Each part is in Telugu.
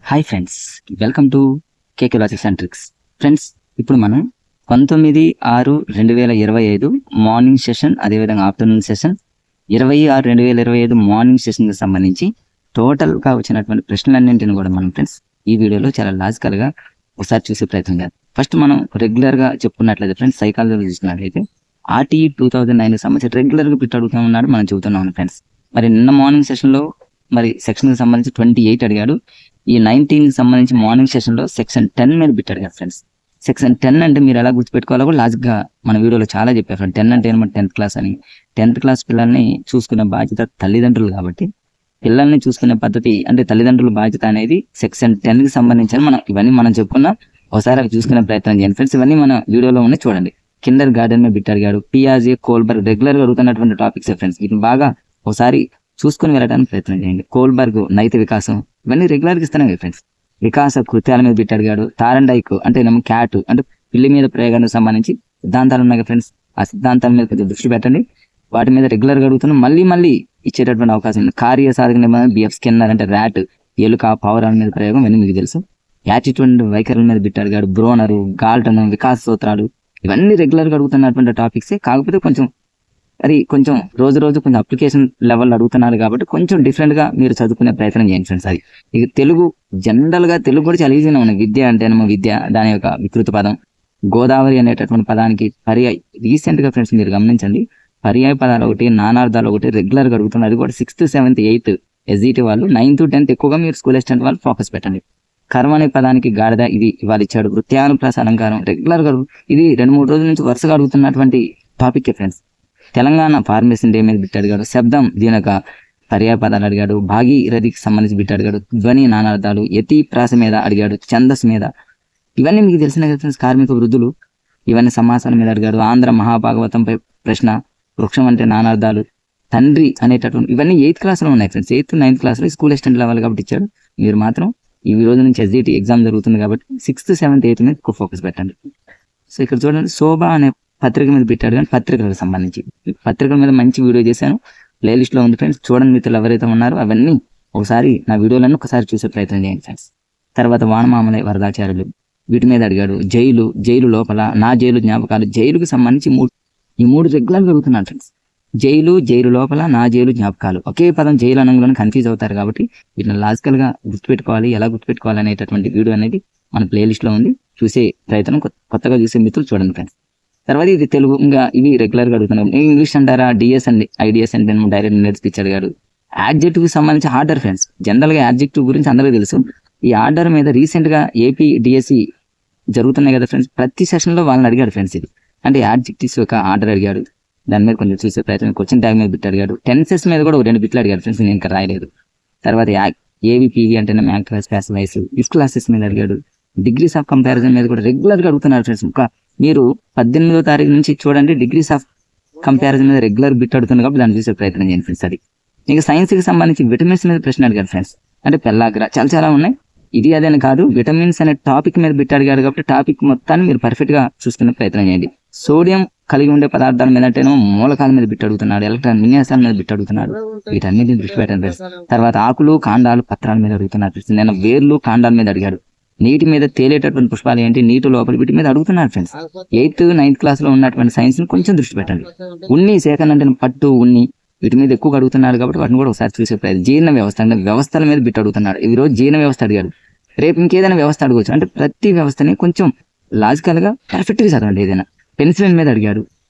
Hi friends, welcome to KK logics and tricks. Friends, ఇప్పుడు మనం 19/6/2025 మార్నింగ్ సెషన్, అదేవిధంగా ఆఫ్టర్నూన్ సెషన్, 20/6/2025 మార్నింగ్ సెషన్కి సంబంధించి టోటల్గా వచ్చినటువంటి ప్రశ్నలన్నింటిని కూడా మనం ఫ్రెండ్స్ ఈ వీడియోలో చాలా లాజికల్గా ఒకసారి చూసే ప్రయత్నం చేద్దాం. ఫస్ట్ మనం రెగ్యులర్గా చెప్పుకున్నట్లయితే ఫ్రెండ్స్, సైకాలజీలో చూసినట్లయితే RTE 2009కి సంబంధించి రెగ్యులర్గా బిట్ అడుగుతూ ఉన్నాడు, మనం చెబుతున్నాం ఫ్రెండ్స్. మరి నిన్న మార్నింగ్ సెషన్లో మరి సెక్షన్కి సంబంధించి 28 అడిగాడు. ఈ 19కి సంబంధించి మార్నింగ్ సెషన్లో సెక్షన్ 10 మీద బిట్ అడిగారు ఫ్రెండ్స్. సెక్షన్ 10 అంటే మీరు ఎలా గుర్తుపెట్టుకోవాలో కూడా లాజిక్గా మన వీడియోలో చాలా చెప్పారు ఫ్రెండ్స్. 10 అంటే ఏమో 10th క్లాస్ అని. 10th క్లాస్ పిల్లల్ని చూసుకునే బాధ్యత తల్లిదండ్రులు కాబట్టి పిల్లల్ని చూసుకునే పద్ధతి అంటే తల్లిదండ్రుల బాధ్యత అనేది సెక్షన్ 10కి సంబంధించి ఇవన్నీ మనం చెప్పుకున్నాం. ఒకసారి అవి చూసుకునే ప్రయత్నం చేయండి ఫ్రెండ్స్. ఇవన్నీ మన వీడియోలో ఉన్నాయి, చూడండి. కిండర్ గార్డెన్ మీద బిట్ అడిగాడు. పియాజే, కోల్బర్గ్ రెగ్యులర్గా అడుగుతున్నటువంటి టాపిక్స్ ఫ్రెండ్స్. వీటిని బాగా ఒకసారి చూసుకుని వెళ్ళడానికి ప్రయత్నం చేయండి. కోల్బర్గ్ నైతిక వికాసం, ఇవన్నీ రెగ్యులర్గా ఇస్తున్నాయి ఫ్రెండ్స్. వికాస కృత్యాల మీద బిట్ అడిగాడు. తారండైక్ అంటే క్యాట్ అంటే పిల్లి మీద ప్రయోగానికి సంబంధించి సిద్ధాంతాలు ఉన్నాయి ఫ్రెండ్స్. ఆ సిద్ధాంతాల మీద కొంచెం దృష్టి పెట్టండి. వాటి మీద రెగ్యులర్గా అడుగుతున్నాం, మళ్ళీ ఇచ్చేటటువంటి అవకాశం ఉంది. కార్య సాధక నిబంధన, బిఎఫ్ స్కిన్నర్ అంటే ర్యాట్, ఎలుక, పావురాల మీద ప్రయోగం, ఇవన్నీ మీకు తెలుసు. యాటిట్యూడ్ వైఖరుల మీద బిట్ అడిగాడు. బ్రోనరు, గాల్టన్, వికాస సూత్రాలు, ఇవన్నీ రెగ్యులర్గా అడుగుతున్నటువంటి టాపిక్సే. కాకపోతే కొంచెం రోజు కొంచెం అప్లికేషన్ లెవెల్ అడుగుతున్నారు కాబట్టి కొంచెం డిఫరెంట్గా మీరు చదువుకునే ప్రయత్నం చేయండి ఫ్రెండ్స్. అది ఇక తెలుగు జనరల్గా తెలుగు కూడా చాలా ఈజీగా ఉన్నాయి. విద్య అంటేనేమో విద్య, దాని యొక్క వికృత పదం. గోదావరి అనేటటువంటి పదానికి పర్యాయ రీసెంట్గా ఫ్రెండ్స్ మీరు గమనించండి, పర్యాయ పదాలు ఒకటి, నానార్థాలు ఒకటి రెగ్యులర్గా అడుగుతున్నారు. అది కూడా 6th, 7th, 8th SGT వాళ్ళు, 9th, 10th ఎక్కువగా మీరు స్కూల్ అసిస్టెంట్ వాళ్ళు ఫోకస్ పెట్టండి. కర్మ అనే పదానికి గాడిద, ఇది ఇవాళ ఇచ్చాడు. వృత్యానుప్రాస అలంకారం రెగ్యులర్గా ఇది 2-3 రోజుల నుంచి వరుసగా అడుగుతున్నటువంటి topic friends. Telangana formation day మీద బిట్ అడిగాడు. శబ్దం, దీని యొక్క పర్యాయ పదాలు అడిగాడు. భాగీరథికి సంబంధించి బిట్ అడిగాడు. ధ్వని, నానార్థాలు, యతి ప్రాస మీద అడిగాడు. ఛందస్సు మీద, ఇవన్నీ మీకు తెలిసిన కదా ఫ్రెండ్స్. కార్మిక వృద్ధులు, ఇవన్నీ సమాసాల మీద అడిగాడు. ఆంధ్ర మహాభాగవతంపై ప్రశ్న, వృక్షం అంటే నానార్థాలు, తండ్రి అనేటటువంటి, ఇవన్నీ 8th క్లాస్లో ఉన్నాయి ఫ్రెండ్స్. 8th, 9th క్లాస్లో స్కూల్ అసిస్టెంట్ లెవెల్ కాబట్టి ఇచ్చాడు. మీరు మాత్రం ఈ రోజు నుంచి SGT ఎగ్జామ్ జరుగుతుంది కాబట్టి 6th, 7th, 8th మీద ఎక్కువ ఫోకస్ పెట్టండి. సో ఇక్కడ చూడండి, శోభ అనే పత్రిక మీద పెట్టాడు. కానీ పత్రికలకు సంబంధించి పత్రికల మీద మంచి వీడియో చేశాను, ప్లేలిస్ట్లో ఉంది ఫ్రెండ్స్. చూడండి, మిత్రులు ఎవరైతే ఉన్నారో అవన్నీ ఒకసారి నా వీడియోలను ఒకసారి చూసే ప్రయత్నం చేయండి ఫ్రెండ్స్. తర్వాత వానమామలై వరదాచార్యులు, వీటి మీద అడిగాడు. జైలు లోపల, నా జైలు జ్ఞాపకాలు, జైలుకి సంబంధించి ఈ మూడు రెగ్యులర్గా అడుగుతున్నాను ఫ్రెండ్స్. జైలు లోపల, నా జైలు జ్ఞాపకాలు. ఒకే పదం జైలు అనగానే కన్ఫ్యూజ్ అవుతారు కాబట్టి వీటిని లాజికల్గా గుర్తుపెట్టుకోవాలి. ఎలా గుర్తుపెట్టుకోవాలి అనేటటువంటి వీడియో అనేది మన ప్లేలిస్ట్లో ఉంది, చూసే ప్రయత్నం కొత్తగా చూసే మిత్రులు చూడండి ఫ్రెండ్స్. తర్వాత ఇది తెలుగు, ఇంకా ఇవి రెగ్యులర్గా అడుగుతున్నాం. ఇంగ్లీష్ అంటారా, డిఎస్ అండి, ఐడిఎస్ అంటే డైరెక్ట్ నేర్చుకు అడిగాడు. యాడ్జెక్టివ్కి సంబంధించి ఆర్డర్ ఫ్రెండ్స్. జనరల్గా యాడ్జెక్టివ్ గురించి అందరికీ తెలుసు. ఈ ఆర్డర్ మీద రీసెంట్గా ఏపీ డిఎస్సి జరుగుతున్నాయి కదా ఫ్రెండ్స్, ప్రతి సెషన్లో వాళ్ళని అడిగాడు ఫ్రెండ్స్. ఇది అంటే యాడ్జెక్టివ్స్ యొక్క ఆర్డర్ అడిగాడు. దాని మీద కొంచెం చూసే ప్రయత్నం. క్వశ్చన్ ట్యాగ్ మీద బిట్ అడిగాడు. టెన్సెస్ మీద కూడా 2 బిట్లు అడిగాడు ఫ్రెండ్స్, నేను ఇంకా రాయలేదు. తర్వాత ఏవిపివి అంటే మ్యాక్రాస్, ప్యాసివైస్, ఇఫ్ క్లాసెస్ మీద అడిగాడు. డిగ్రీస్ ఆఫ్ కంపారిజన్ మీద కూడా రెగ్యులర్గా అడుగుతున్నారు ఫ్రెండ్స్. మీరు 18వ తారీఖు నుంచి చూడండి, డిగ్రీస్ ఆఫ్ కంపారిజన్ మీద రెగ్యులర్ బిట్ అడుగుతుంది కాబట్టి దాన్ని చూసే ప్రయత్నం చేయండి ఫ్రెండ్స్. అది ఇంకా సైన్స్కి సంబంధించి విటమిన్స్ మీద ప్రశ్న అడిగారు ఫ్రెండ్స్. అంటే పెల్లాగ్రా, చాలా ఉన్నాయి. ఇది అదేని కాదు, విటమిన్స్ అనే టాపిక్ మీద బిట్ అడిగాడు కాబట్టి టాపిక్ మొత్తాన్ని మీరు పర్ఫెక్ట్గా చూసుకునే ప్రయత్నం చేయండి. సోడియం కలిగి ఉండే పదార్థాల మీద అంటేనో మూలకాల మీద బిట్ అడుగుతున్నాడు. ఎలక్ట్రాన్ విన్యాసాల మీద బిట్ అడుగుతున్నాడు. వీటన్నిటిని దృష్టి పెట్టండి ఫ్రెండ్స్. తర్వాత ఆకులు, కాండాలు, పత్రాల మీద అడుగుతున్నారు ఫ్రెండ్స్. నేను వేర్లు, కాండాల మీద అడిగాడు. నీటి మీద తేలేటటువంటి పుష్పాలు ఏంటి, నీటి లోపల, వీటి మీద అడుగుతున్నారు ఫ్రెండ్స్. 8th, 9th క్లాస్లో ఉన్నటువంటి సైన్స్ ని కొంచెం దృష్టి పెట్టండి. ఉన్ని సేకరణ అంటే పట్టు, ఉన్ని, వీటి మీద ఎక్కువగా అడుగుతున్నారు కాబట్టి వాటిని కూడా ఒకసారి చూసే ప్రయత్నం. జీర్ణ వ్యవస్థ అంటే వ్యవస్థల మీద బిట్ అడుగుతున్నాడు. ఈ రోజు జీర్ణ వ్యవస్థ అడిగాడు, రేపు ఇంకేదైనా వ్యవస్థ అడగవచ్చు. అంటే ప్రతి వ్యవస్థని కొంచెం లాజికల్గా పర్ఫెక్ట్గా చదవండి. ఏదైనా పెన్సిలిన్ మీద అడిగాడు.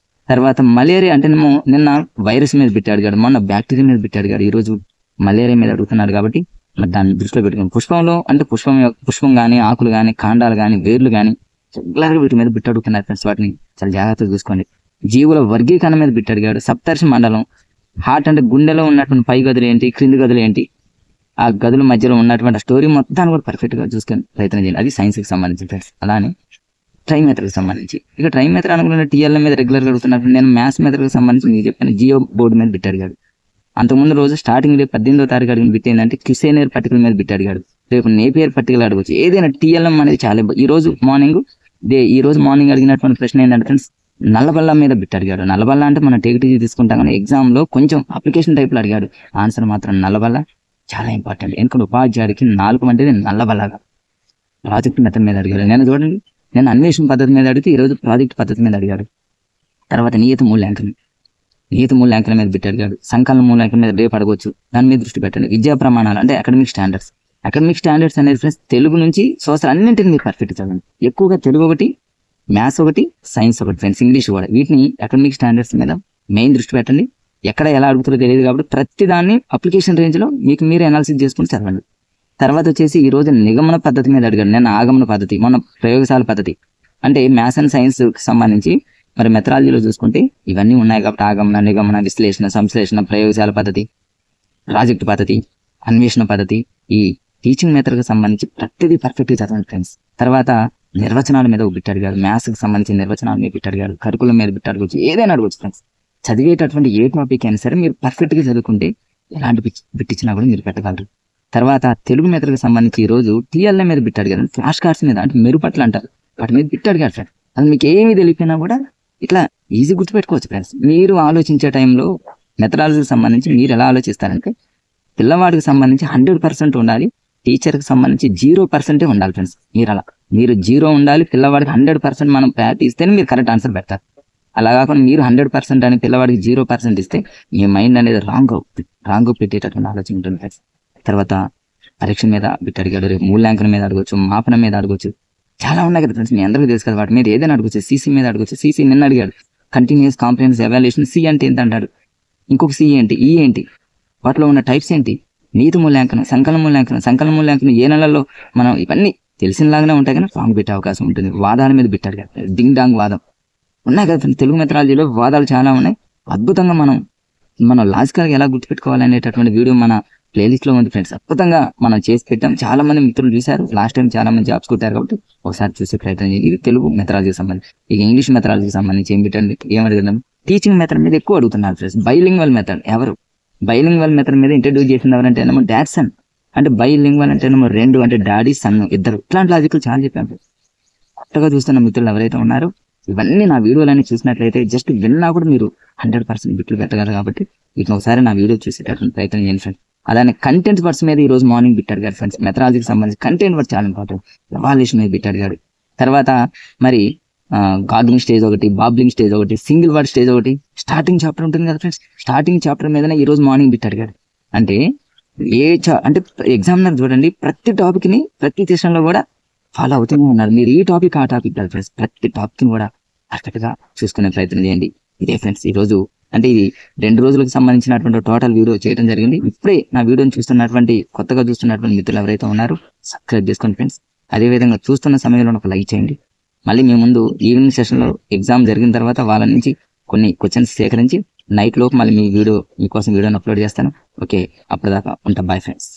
తర్వాత మలేరియా అంటేనేమో నిన్న వైరస్ మీద బిట్ అడిగాడు, మొన్న బ్యాక్టీరియా మీద బిట్ అడిగాడు. ఈరోజు మలేరియా మీద అడుగుతున్నాడు కాబట్టి మరి దాన్ని దృష్టిలో పెట్టుకుని పుష్పంలో అంటే పుష్పం కానీ, ఆకులు కానీ, కాండాలు కానీ, వేర్లు కానీ రెగ్యులర్గా వీటి మీద బిట్ అడుగుతున్నారు ఫ్రెండ్స్. వాటిని చాలా జాగ్రత్తగా చూసుకోండి. జీవుల వర్గీకరణ మీద బిట్ అడిగాడు. సప్తర్షి మండలం, హార్ట్ అంటే గుండెలో ఉన్నటువంటి పై గదులు ఏంటి, క్రింది గదులు ఏంటి, ఆ గదుల మధ్యలో ఉన్నటువంటి స్టోరీ మొత్తాన్ని కూడా పర్ఫెక్ట్గా చూసుకొని ప్రయత్నం చేయాలి. అది సైన్స్కి సంబంధించి ఫ్రెండ్స్. అలానే ట్రై మెథడ్కి సంబంధించి ఇక ట్రై మెథడ్ అనుకున్న టీఎల్ మీద రెగ్యులర్గా అడుగుతున్నప్పుడు నేను మ్యాథ్స్ మెథడ్కి సంబంధించి మీకు చెప్పాను. జియో బోర్డు మీద బిట్ అడిగాడు. అంతకుముందు రోజు స్టార్టింగ్ డే 18వ తారీఖు అడిగిన బిట్ ఏంటంటే క్యుసేనియర్ పర్టికల్ మీద బిట్ అడిగాడు. రేపు నేపియర్ పర్టికల్ అడగవచ్చు. ఏదైనా టీఎల్ఎం అనేది చాలా ఈ రోజు మార్నింగ్ అడిగినటువంటి ప్రశ్న ఏంటంటే ఫ్రెండ్స్, నల్లబల్ల మీద బిట్ అడిగాడు. నల్లబల్ల అంటే మనం టేక్ టీజీ తీసుకుంటాం కానీ ఎగ్జామ్లో కొంచెం అప్లికేషన్ టైప్లో అడిగాడు. ఆన్సర్ మాత్రం నల్లబల్ల. చాలా ఇంపార్టెంట్. ఎందుకంటే ఉపాధ్యాయుడికి 4 అంటే నల్లబల్లగా ప్రాజెక్ట్ మెథడ్ మీద అడిగాడు. నేను చూడండి, నేను అన్వేషణ పద్ధతి మీద అడిగితే ఈరోజు ప్రాజెక్ట్ పద్ధతి మీద అడిగాడు. తర్వాత నియత మూల్యాంకనం మీద బిట్ అడిగాడు. సంకలన మూల్యాంకనం మీద రేపు అడగవచ్చు, దాని మీద దృష్టి పెట్టండి. విద్యా ప్రమాణాలు అంటే అకాడమిక్ స్టాండర్డ్స్ అనేది ఫ్రెండ్స్ తెలుగు నుంచి సోషల్ అన్నింటిని మీరు పర్ఫెక్ట్ చదవండి. ఎక్కువగా తెలుగు ఒకటి, మ్యాథ్స్ ఒకటి, సైన్స్ ఒకటి ఫ్రెండ్స్, ఇంగ్లీష్ కూడా. వీటిని అకాడమిక్ స్టాండర్డ్స్ మీద మెయిన్ దృష్టి పెట్టండి. ఎక్కడ ఎలా అడుగుతారో తెలియదు కాబట్టి ప్రతి దాన్ని అప్లికేషన్ రేంజ్లో మీకు మీరే అనాలిసిస్ చేసుకుని చదవండి. తర్వాత వచ్చేసి ఈ రోజు నిగమన పద్ధతి మీద అడిగాడు. నేను ఆగమన పద్ధతి, మన ప్రయోగశాల పద్ధతి అంటే మ్యాథ్స్ అండ్ సైన్స్కి సంబంధించి మరి మెథడాలజీలో చూసుకుంటే ఇవన్నీ ఉన్నాయి కాబట్టి ఆగమన, నిగమన, విశ్లేషణ, సంశ్లేషణ, ప్రయోగశాల పద్ధతి, ప్రాజెక్ట్ పద్ధతి, అన్వేషణ పద్ధతి, ఈ టీచింగ్ మెథడ్కి సంబంధించి ప్రతిదీ పర్ఫెక్ట్గా చదవండి ఫ్రెండ్స్. తర్వాత నిర్వచనాల మీద బిట్ అడిగాడు. మ్యాథ్స్కి సంబంధించిన నిర్వచనాల మీద బిట్ అడిగాడు. కరికులం మీద బిట్ అడగవచ్చు, ఏదైనా అడగవచ్చు ఫ్రెండ్స్. చదివేటటువంటి ఏ టాపిక్ అయినా సరే మీరు పర్ఫెక్ట్గా చదువుకుంటే ఎలాంటి బిట్ ఇచ్చినా కూడా మీరు పెట్టగలరు. తర్వాత తెలుగు మెథడ్కి సంబంధించి ఈ రోజు టీఎల్ఏ మీద బిట్ అడిగాడు. ఫ్లాష్ కార్డ్స్ మీద అంటే మెరుపట్లు అంటారు, వాటి మీద బిట్ అడిగాడు ఫ్రెండ్స్. అది మీకు ఏమీ తెలియకపోయినా కూడా ఇట్లా ఈజీ గుర్తుపెట్టుకోవచ్చు ఫ్రెండ్స్. మీరు ఆలోచించే టైంలో మెథడాలజీకి సంబంధించి మీరు ఎలా ఆలోచిస్తారంటే పిల్లవాడికి సంబంధించి 100% ఉండాలి, టీచర్కి సంబంధించి 0% ఉండాలి ఫ్రెండ్స్. మీరు 0 ఉండాలి, పిల్లవాడికి 100% మనం ప్రయారిటీ ఇస్తేనే మీరు కరెక్ట్ ఆన్సర్ పెడతారు. అలా కాకుండా మీరు 100% అని పిల్లవాడికి 0% ఇస్తే మీ మైండ్ అనేది రాంగ్ పెట్టేటటువంటి ఆలోచన ఉంటుంది ఫ్రెండ్స్. తర్వాత పరీక్ష మీద బిట్ అడిగాడు. రేపు మూల్యాంకనం మీద అడగవచ్చు, మాపనం మీద అడగవచ్చు, చాలా ఉన్నాయి కదా ఫ్రెండ్స్. మీ అందరికీ తెలుసు కదా, వాటి మీద ఏదైనా అడగవచ్చు. సీసీ మీద అడగవచ్చు. సీసీ నిన్న అడిగాడు. Continuous comprehensive evaluation. సి అంటే ఏంటి అంటాడు, ఇంకొక సి ఏంటి, ఈ ఏంటి, వాటిలో ఉన్న టైప్స్ ఏంటి, నీతి మూల్యాంకనం, సంకలన మూల్యాంకనం ఏ నెలల్లో మనం ఇవన్నీ తెలిసినలాగానే ఉంటాయి కానీ రాంగ్ పెట్టే అవకాశం ఉంటుంది. వాదాల మీద బిట్ అడిగాడు. డింగ్ డాంగ్ వాదం ఉన్నాయి కదా ఫ్రెండ్స్. తెలుగు మెథడాలజీలో వాదాలు చాలా ఉన్నాయి. అద్భుతంగా మనం లాజికల్గా ఎలా గుర్తుపెట్టుకోవాలనేటటువంటి వీడియో మన ప్లేలిస్ట్లో ఉంది ఫ్రెండ్స్. అద్భుతంగా మనం చేసి పెట్టాం. చాలా మంది మిత్రులు చూశారు. లాస్ట్ టైం చాలా మంది జాబ్స్ కొట్టారు కాబట్టి ఒకసారి చూసే ప్రయత్నం చేయండి. ఇది తెలుగు మెథడాలజీకి సంబంధించి. ఇక ఇంగ్లీష్ మెథడాలజీకి సంబంధించి ఏం అడుగుతాం, టీచింగ్ మెథడ్ మీద ఎక్కువ అడుగుతున్నారు friends. Bilingual method bilingual method మీద ఇంట్రడ్యూస్ చేసింది ఎవరంటే డాడ్సన్. అంటే బైలింగ్వల్ అంటే 2 అంటే డాడీ సన్ ఇద్దరు. ఇట్లాంటి లాజికల్ చాలా చెప్పాను. కొత్తగా చూస్తున్న మిత్రులు ఎవరైతే ఉన్నారో ఇవన్నీ నా వీడియోలన్నీ చూసినట్లయితే జస్ట్ విన్నా కూడా మీరు 100% బిట్లు పెట్టగలరు. కాబట్టి వీటిని ఒకసారి నా వీడియో చూసేటటువంటి ప్రయత్నం చేయండి ఫ్రెండ్స్. అలానే కంటెంట్ వర్డ్స్ మీద ఈ రోజు మార్నింగ్ బిట్ అడిగాడు ఫ్రెండ్స్. మెథడాలజీకి సంబంధించి కంటెంట్ వర్డ్ చాలా ఇంపార్టెంట్. ఎవాల్యుయేషన్ మీద బిట్ అడిగాడు. తర్వాత మరి గాగ్లింగ్ స్టేజ్ ఒకటి, బాబ్లింగ్ స్టేజ్ ఒకటి, సింగిల్ వర్డ్ స్టేజ్ ఒకటి, స్టార్టింగ్ చాప్టర్ ఉంటుంది కదా ఫ్రెండ్స్. స్టార్టింగ్ చాప్టర్ మీదనే ఈ రోజు మార్నింగ్ బిట్ అడిగాడు. అంటే అంటే ఎగ్జామినర్ చూడండి, ప్రతి టాపిక్ని ప్రతి సెషన్లో కూడా ఫాలో అవుతూనే ఉన్నారు. మీరు ఈ టాపిక్ ఆ టాపిక్ కాదు ఫ్రెండ్స్, ప్రతి టాపిక్ని కూడా పర్ఫెక్ట్గా చూసుకునే ప్రయత్నం చేయండి. ఇదే ఫ్రెండ్స్ ఈరోజు అంటే ఇది 2 రోజులకు సంబంధించినటువంటి టోటల్ వీడియో చేయడం జరిగింది. ఇప్పుడే నా వీడియోని చూస్తున్నటువంటి కొత్తగా చూస్తున్నటువంటి మిత్రులు ఎవరైతే ఉన్నారో సబ్స్క్రైబ్ చేసుకోండి ఫ్రెండ్స్. అదేవిధంగా చూస్తున్న సమయంలో ఒక లైక్ చేయండి. మళ్ళీ మేము ముందు ఈవినింగ్ సెషన్లో ఎగ్జామ్ జరిగిన తర్వాత వాళ్ళ నుంచి కొన్ని క్వశ్చన్స్ సేకరించి నైట్ లోపు మళ్ళీ మీకోసం వీడియోని అప్లోడ్ చేస్తాను. ఓకే, అప్పటిదాకా ఉంటా. Bye friends.